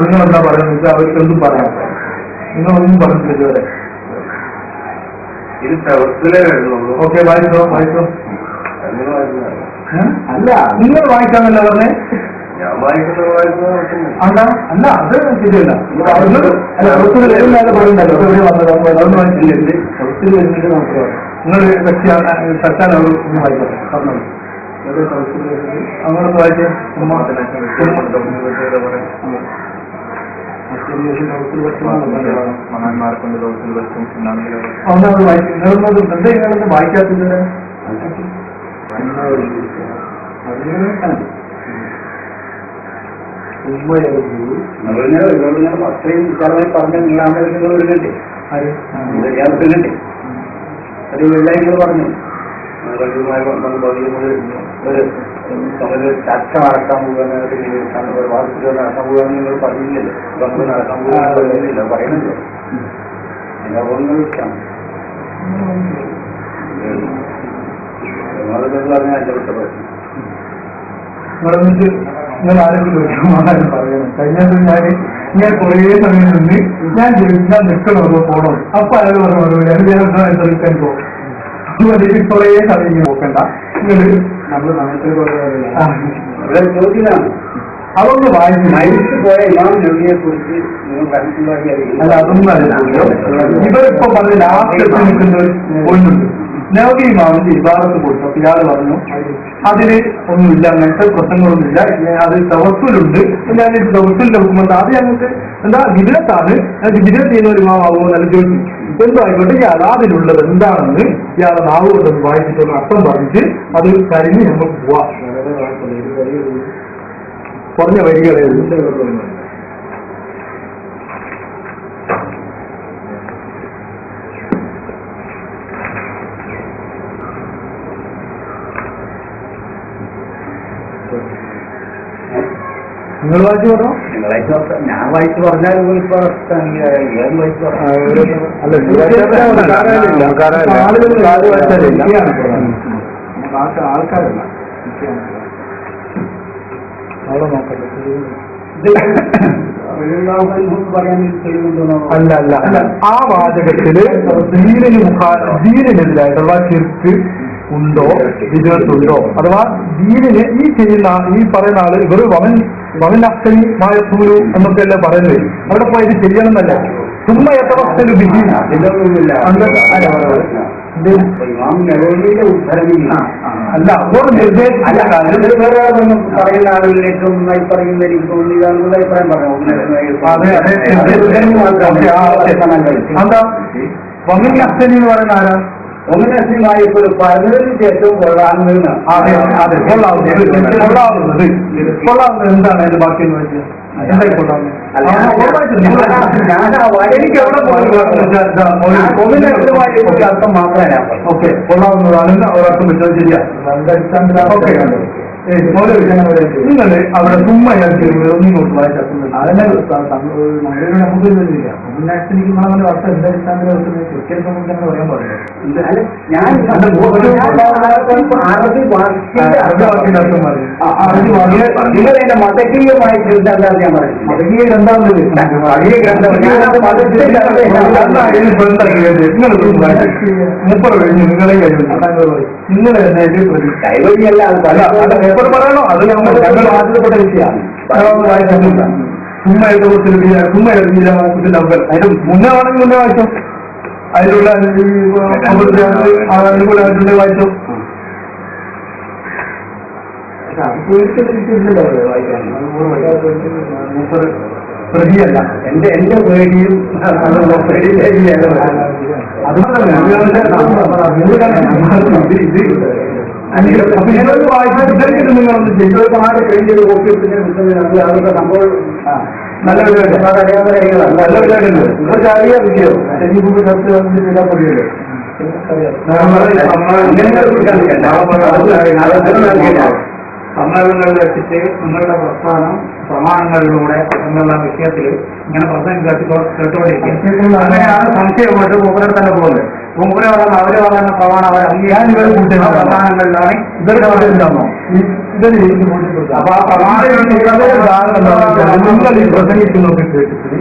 നിങ്ങളെന്താ പറയുന്നത് അവർക്ക് എന്തും പറയാം. നിങ്ങളൊന്നും പറഞ്ഞില്ല ഇതുവരെ. ഓക്കെ, വായിച്ചോ വായിച്ചോ. അല്ല, നിങ്ങൾ വായിക്കാന്നല്ല പറഞ്ഞേ. അല്ല അല്ല, അത് ശരിയല്ല. നിങ്ങൾ തെറ്റാൻ ഒന്ന് വായിക്കട്ടെ, പറഞ്ഞോളൂ. അങ്ങോട്ട് വായിച്ചേ. വായിക്കാത്തില്ല. അത്രയും വിശാലമായി പറഞ്ഞില്ലാണ്ട് നിങ്ങൾ വരുന്നുണ്ട്. അത് വെള്ളായിങ്ങൾ പറഞ്ഞു ചർച്ച നടക്കാൻ പോകുന്ന വാർത്തകൾ നടക്കാൻ പോകുകയെന്ന് നിങ്ങൾ പറഞ്ഞില്ലല്ലോ. നമുക്ക് നടക്കാൻ പോകുന്നില്ല പറയുന്നുണ്ടോ? പറഞ്ഞാൽ എന്റെ വിട്ട പ്രശ്നം. നിങ്ങൾ ആരെങ്കിലും പറയണം. കഴിഞ്ഞത് ഞാൻ കുറേ സമയം നിന്ന് ഞാൻ നിൽക്കണോ പോകണോ, അപ്പൊ അയാൾ പറഞ്ഞു ശ്രമിക്കാൻ പോകും. കുറേ സമയം നോക്കണ്ട, നിങ്ങൾ നമ്മൾ സമയത്തിൽ ചോദ്യമാണ്. അതൊന്ന് വായിച്ചു മരിച്ചു പോയ ഇമാം നബിയെ കുറിച്ച് നിങ്ങൾ മനസ്സിലാക്കിയാൽ അല്ല, അതൊന്നും അല്ല. ഇവരിപ്പോ പറഞ്ഞ ലാസ്റ്റ് നിൽക്കുന്ന പോയിട്ടുണ്ട്. നബി ഇമാമിന്റെ ഇബാദത്ത് കൊടുത്തു. ഇയാൾ പറഞ്ഞു അതിന് ഒന്നുമില്ല, അങ്ങനത്തെ പ്രശ്നങ്ങളൊന്നുമില്ല, അത് തവസ്സുലുണ്ട്. ഞാൻ തവസ്സുലിന്റെ ഹുക്കുമത്ത് അത് ഞങ്ങൾക്ക് എന്താ വിദഗ്ധാണ്, വിദഗ്ധ ചെയ്യുന്ന ഒരു ഇമാമാകുമോ നല്ല ചോദിച്ചു. എന്തോ ആയിക്കോട്ടെ, ഇയാൾ അതിലുള്ളത് എന്താണെന്ന് ഇയാളെ നാവ് കൊണ്ടൊന്ന് വായിച്ചിട്ടൊന്ന് അർത്ഥം പറഞ്ഞിട്ട് അത് കഴിഞ്ഞ് നമുക്ക് പോവാം. കുറഞ്ഞ വരികളെ നിങ്ങൾ വായിച്ചു പറഞ്ഞോ. ഞാൻ വായിച്ചു പറഞ്ഞാൽ ആൾക്കാരല്ല അവിടെ നോക്കട്ടെ. അല്ല അല്ല അല്ല, ആ വാചകത്തില് ദീനിനെതിരായിട്ടുള്ള ചിർക്ക് ഉണ്ടോ, വിജയത്തുണ്ടോ, അഥവാ ദീനിന് ഈ ചെയ്യുന്ന ഈ പറയുന്ന ആള് ഇവർ വമനക്തനിമായ സൂരു എന്നൊക്കെയല്ലേ പറയുന്നത്. അവിടെ പോയി ഇത് ചെയ്യണമെന്നല്ല. ചുമ്മാ എത്ര അല്ല, അപ്പോൾ പറയുന്ന ആളുകളിലേക്ക് ഒന്നായി പറയുന്ന എനിക്ക് തോന്നിയതാണെന്നുള്ള അഭിപ്രായം പറഞ്ഞു. എന്താ വമനക്തനി എന്ന് പറയുന്ന ആരാ? ഒന്നിനസ്യമായി ഇപ്പോൾ പറഞ്ഞതിന് ശേഷം കൊള്ളാവുന്നതിന് കൊള്ളാവുന്നത് എന്താണ് അതിന്റെ ബാക്കി എന്ന് വെച്ചാൽ അർത്ഥം മാത്രമല്ല. ഓക്കെ, കൊള്ളാവുന്നതാണ് ഒരർത്ഥം വെച്ചാൽ ശരിയാണ്. നിങ്ങൾ അവിടെ ചുമ്മാ ഒന്നിങ്ങോട്ട് വായിച്ചാൽ അതിനെ നമുക്ക് ഇല്ല. ഒന്നിനാക്സിലേക്ക് നമ്മളെ അർത്ഥം എന്താ ഒരിക്കലും നമുക്ക് അങ്ങനെ പറയാൻ പാടില്ല. നിങ്ങൾ എന്റെ മതകീയമായി ഗ്രന്ഥം ഞാൻ പറയും. മതകീയ ഗ്രന്ഥാന്തം മുപ്പത് കഴിഞ്ഞു നിങ്ങളെ കഴിഞ്ഞു. നിങ്ങൾ കൈവഴിയല്ല പറയണോ? അത് ഞങ്ങൾ ബാധ്യതപ്പെട്ട വിഷയമാണ്. ചുമ്മാ ചുമ്മാ നമ്പർ അതിന്റെ മുന്നേ ആണെങ്കിൽ മുന്നേ വായിച്ചോ. അതിലുള്ള അനുകൂലമായിട്ടുള്ള വായിച്ചോ. പ്രതിയല്ല എന്റെ പേടിയും നല്ല അറിയാൻ വിഷയോ സമ്മേളനങ്ങളിൽ വെച്ചിട്ട് നിങ്ങളുടെ പ്രസ്ഥാനം പ്രമാണങ്ങളിലൂടെ എന്നുള്ള വിഷയത്തിൽ ഇങ്ങനെ പ്രശ്നം കേട്ടുകൊണ്ടിരിക്കും. അങ്ങനെയാണ് സംശയമായിട്ട് മൂപ്പരെ തന്നെ പോകുന്നത്. മൂപ്പര് പറയുന്ന അവര് പറയുന്ന പ്രമാണം അവർ ഞാൻ ഇവരെ കൂട്ടിയാണ് പ്രധാനങ്ങളിലാണ് ഇവരുടെ കൂട്ടിട്ടുണ്ടാണോ ഇവര് അപ്പൊ ആ പ്രമാണം നിങ്ങൾ ഈ പ്രസംഗിക്കുന്നൊക്കെ കേട്ടിട്ട്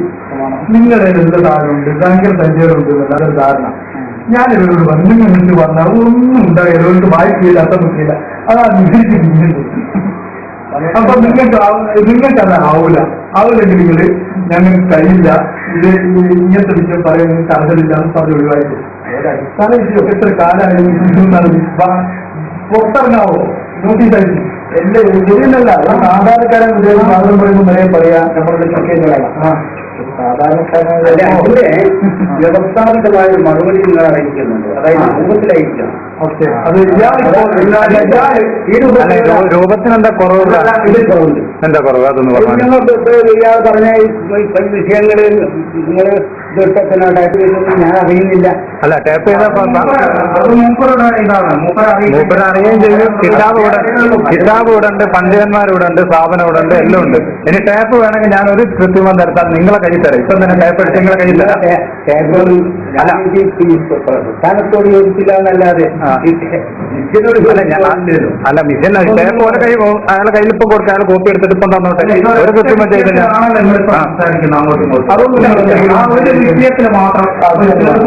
നിങ്ങളുടെ എന്ത് ധാരണയുണ്ട് ഭയങ്കര സഞ്ചയമുണ്ട് എന്നൊരു ധാരണ. ഞാൻ ഇവരോട് പറഞ്ഞു നിങ്ങൾ വിളിച്ച് പറഞ്ഞാൽ ഒന്നും ഉണ്ടാകില്ല, ഇവർക്ക് വായിക്കില്ല, അത്ര നോക്കിയില്ല, അതാ നിങ്ങൾക്ക് അപ്പൊ നിങ്ങൾക്ക് അത് ആവൂല. ആവില്ലെങ്കിൽ നിങ്ങൾ ഞങ്ങൾക്ക് കഴിയില്ല, ഇത് ഇങ്ങനത്തെ വിഷയം പറയാൻ നിങ്ങൾക്ക് അർഹതയില്ല എന്ന് പറഞ്ഞ് ഒഴിവായിട്ട് അടിസ്ഥാന വിഷയം എത്ര കാലമായി പുറത്തിറങ്ങാവോ നോട്ടീസ് ആയിട്ട് എന്റെ ശരിയല്ല. സാധാരണക്കാരൻ വിജയം മാത്രം പറയുമ്പോൾ വരെ പറയാം നമ്മളുടെ ചർച്ചകളാണ്. സാധാരണക്കാരന്റെ വ്യവസ്ഥാപിതമായ ഒരു മറുപടി നിങ്ങൾ അറിയിക്കുന്നുണ്ട്, അതായത് രൂപത്തിലയക്കണം. ഓക്കെ, അത് രൂപത്തിനെന്താ കുറവ്? എന്താ കുറവ് അതൊന്ന് പറഞ്ഞു. ഇയാൾ പറഞ്ഞ വിഷയങ്ങള് നിങ്ങൾ ഞാൻ അറിയുന്നില്ല. അല്ല ടേപ്പ് ചെയ്ത മൂപ്പർ അറിയുകയും ചെയ്യും. കിതാബ് ഇവിടെ ഉണ്ട്, പണ്ഡിതന്മാർ ഇവിടെ ഉണ്ട്, സ്ഥാപനം ഇവിടെ ഉണ്ട്, എല്ലാം ഉണ്ട്. ഇനി ടേപ്പ് വേണമെങ്കിൽ ഞാൻ ഒരു കൃത്രിമം തരത്താൽ നിങ്ങളെ കയ്യിൽ തരാം. ഇപ്പം തന്നെ ടേപ്പ് എടുത്ത് നിങ്ങളെ കയ്യിൽ തരാം. സ്ഥാനത്തോട് യോജിച്ചില്ല എന്നല്ലാതെ അല്ല മിഷൻ ടേപ്പ് ഓരോ കൈ അയാളെ കയ്യിൽ ഇപ്പം കൊടുക്കുക, അയാൾ കോപ്പി എടുത്തിട്ട് ഇപ്പം തന്നോട്ടെ. ഒരു കൃത്രിമം ചെയ്തില്ല. വിഷയത്തിൽ മാത്രം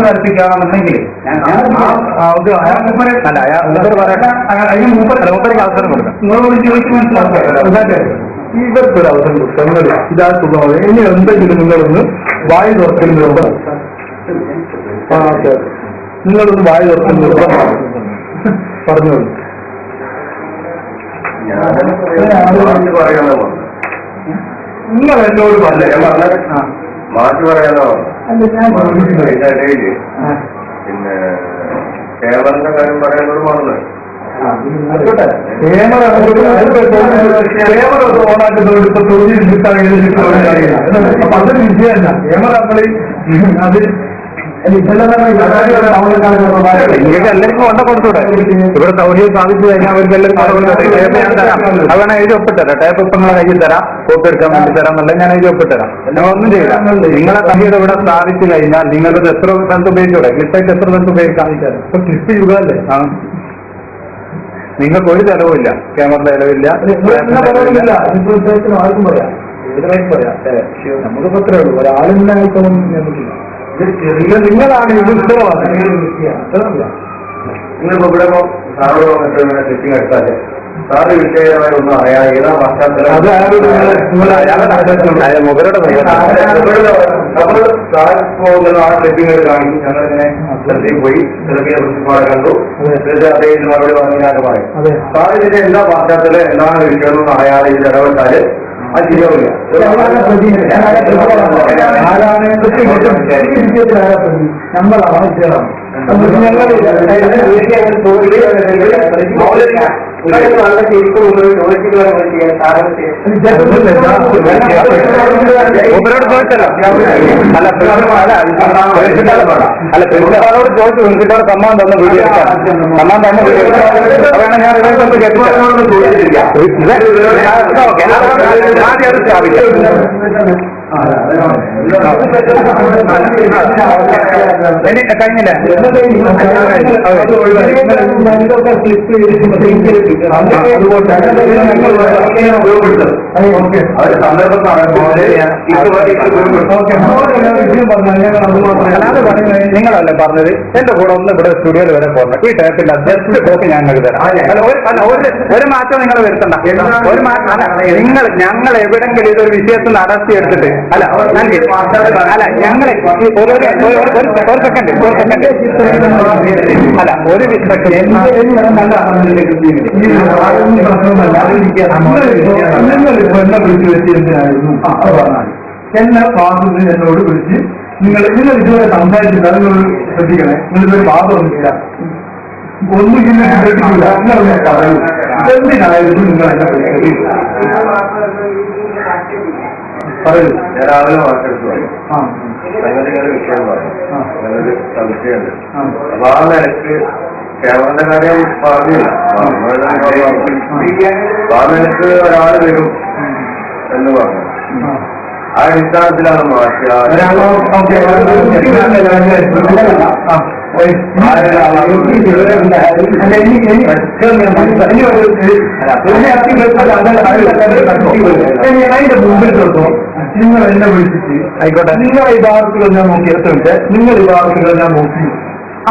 കൽപ്പിക്കുകയാണെന്നുണ്ടെങ്കിൽ അല്ല അയാൾ പറയട്ടെ, മൂപ്പർക്ക് അവസരം കൊടുക്കാം. ഇവർക്കൊരു അവസരം കൊടുക്കാം. നിങ്ങൾ ഇതാ സുഖമാണ്. ഇനി എന്തെങ്കിലും നിങ്ങളൊന്ന് വായു തുറക്കലുണ്ട്. നിങ്ങളൊന്ന് വായു തുറക്കലുണ്ട് പറഞ്ഞോളൂ. നിങ്ങൾ എന്നോട് പറഞ്ഞേ മാറ്റി പറയാനോ പിന്നെ പിന്നെ കേരളത്തിന്റെ കാര്യം പറയാനോട് പറഞ്ഞു. ക്യാമറ ഓണാക്കി ഇപ്പൊ തൊഴിൽ അപ്പൊ അതൊരു വിജയമല്ല. ക്യാമറ നമ്മള് അത് നിങ്ങൾക്ക് എല്ലാവർക്കും കൊണ്ട കൊടുത്തൂടെ? ഇവിടെ സൗകര്യം സാധിച്ചു കഴിഞ്ഞാൽ അവർക്ക് എല്ലാവർക്കും ടേപ്പ് ഞാൻ തരാം. അതാണ് എഴുതി ഒപ്പിട്ടരാം. ടേപ്പ് ഇപ്പം നിങ്ങളെ കയ്യിൽ തരാം, കോപ്പി എടുക്കാൻ വേണ്ടി തരാം എന്നുള്ളത് ഞാൻ എഴുതി ഒപ്പിട്ടരാം. ഞാൻ ഒന്നും ചെയ്യില്ല. നിങ്ങളെ കമ്പ്യൂട്ടർ ഇവിടെ സ്ഥാപിച്ചു കഴിഞ്ഞാൽ നിങ്ങളത് എത്ര സ്ഥലത്ത് ഉപയോഗിച്ചൂടെ? ക്ലിപ്പായിട്ട് എത്ര സ്ഥലത്ത് ഉപയോഗിക്കാം? ഇപ്പൊ ക്ലിപ്പ് യുഗമല്ലേ? ആ, നിങ്ങൾക്ക് ഒരു ചെലവില്ല, ക്യാമറ ചെലവില്ല, ആർക്കും പറയാം, ഏതായിട്ടും പറയാം. നമുക്കിപ്പോ എത്രയേ ഉള്ളൂ, ഒരാളിനായിട്ടൊന്നും നമുക്കില്ല. നിങ്ങളാണ് ഇത് നിങ്ങളിപ്പോ ഇവിടെ സാറോട് സെറ്റിംഗ് എടുത്താല് സാറ് വിഷയമായി ഒന്നും അറിയാം ഏതാ പശ്ചാത്തലം മുഖരുടെ സെറ്റിംഗ് കാണിക്കും. ഞങ്ങളിങ്ങനെ സ്ഥലത്തേക്ക് പോയി ചിലപ്പോൾ പ്രിൻസിപ്പാളെ കണ്ടു, അദ്ദേഹത്തിന് മറുപടി പറഞ്ഞാൽ പറയും സാർ ഇതിന്റെ എന്താ പശ്ചാത്തലം എന്താണ് വിഷയം അറിയാതെ ഇതിൽ ഇടപെട്ടാല് അത് ശരിയാവില്ല. നമ്മളാണ് നല്ല ശരിക്കും മൂപ്പരോട് ചോദിച്ചല്ലോ. അല്ല പ്രിൻസിപ്പാളോട് ചോദിച്ചു, പ്രിൻസിപ്പാൾ സമ്മാനം തന്ന വീഡിയോ സമ്മാനം തന്ന വീഡിയോ വേണം ഞാൻ റിവേഴ്സ് കേട്ടില്ല. ആദ്യം അത് സ്ഥാപിക്കാം. കഴിഞ്ഞില്ല നിങ്ങളല്ലേ പറഞ്ഞത് എന്റെ കൂടെ ഒന്ന് ഇവിടെ സ്റ്റുഡിയോയിൽ വരെ പോകണം. ഈ ടൈപ്പില്ല, ജസ്റ്റ് കോപ്പി ഞാൻ നിങ്ങൾക്ക് തരാം. ഒരു മാറ്റം നിങ്ങൾ വരുത്തണ്ട. ഒരു മാറ്റം അല്ല, ഞങ്ങൾ എവിടെങ്കിലും ഇതൊരു വിഷയത്തിൽ നടത്തിയെടുത്തിട്ട് അല്ല ഞങ്ങളെ ഒരു സെക്കൻഡ് അല്ല ഒരു എന്നെ ക്ലാസ്സിൽ എന്നോട് വിളിച്ച് നിങ്ങൾ ഇതുവരെ സംസാരിച്ചില്ല, നിങ്ങൾ ശ്രദ്ധിക്കണേ, നിങ്ങളിതൊരു വാദമൊന്നുമില്ല, ഒന്നും കേട്ടിട്ടില്ല, നിങ്ങളെ പറയൂ എന്തിനായിരുന്നു നിങ്ങൾ എന്നെ പറയൂ. ഞാൻ രാവിലെ വാക്കെടുത്ത് പറയും സംഗതികളുടെ വിഷയം പറഞ്ഞു, അങ്ങനൊരു സംശയമുണ്ട്. അപ്പൊ ആ നിലക്ക് കേരളത്തിന്റെ കാര്യം പറഞ്ഞില്ല. ആ നിലക്ക് ഒരാൾ വരും എന്ന് പറഞ്ഞു. ആ അടിസ്ഥാനത്തിലാണ് മാറ്റുക. അതിന്റെ മുമ്പിൽ തൊട്ടോ നിങ്ങൾ എന്നെ വിളിച്ചിട്ട് ആയിക്കോട്ടെ. നിങ്ങളെ ഈ ഭാഗത്തുകൾ ഞാൻ നോക്കി എത്തുന്നുണ്ട്, നിങ്ങൾ ഈ ഭാഗത്തുകൾ ഞാൻ നോക്കി,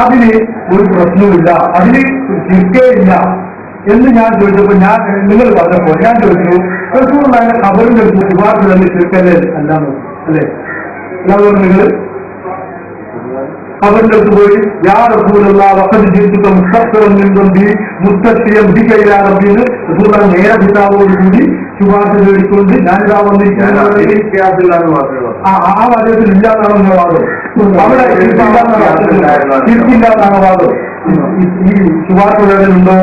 അതിന് ഒരു പ്രശ്നവുമില്ല, അതിന് ശിക്ഷയില്ല എന്ന് ഞാൻ ചോദിച്ചപ്പോൾ നിങ്ങൾ പറഞ്ഞപ്പോൾ ഞാൻ ചോദിച്ചു റസൂലുള്ളാഹിന്റെ ഖബറിന്റെ അടുത്ത് ശുപാർശ ശിർക്കല്ലേ അല്ലാന്ന് അല്ലേ? അതുകൊണ്ട് നിങ്ങൾ ഖബറിന്റെ അടുത്ത് പോയി യാ റസൂലല്ലാഹ് വഖദ് ജിئ്തുക മുസ്തഗ്ഫിറൻ മിൻ ദംബി മുസ്തഗ്ഫിറൻ ബിക ഇലാ റബ്ബി എന്ന് റസൂലുള്ളാഹി നേരെ പിതാവോട് കൂടി ശുപാർശ ചോദിച്ചുകൊണ്ട് ഞാനിതാ വന്നിരിക്കുന്നു. ആ വാദത്തിൽ ഇല്ലാതാണെന്ന വാദം അവിടെ ഇല്ലാതാണെന്ന വാദം ഈ ശുപാർശ ഉണ്ടോ?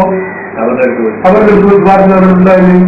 അവരുടെ ശുപാർശ ഉണ്ടായിരുന്നു.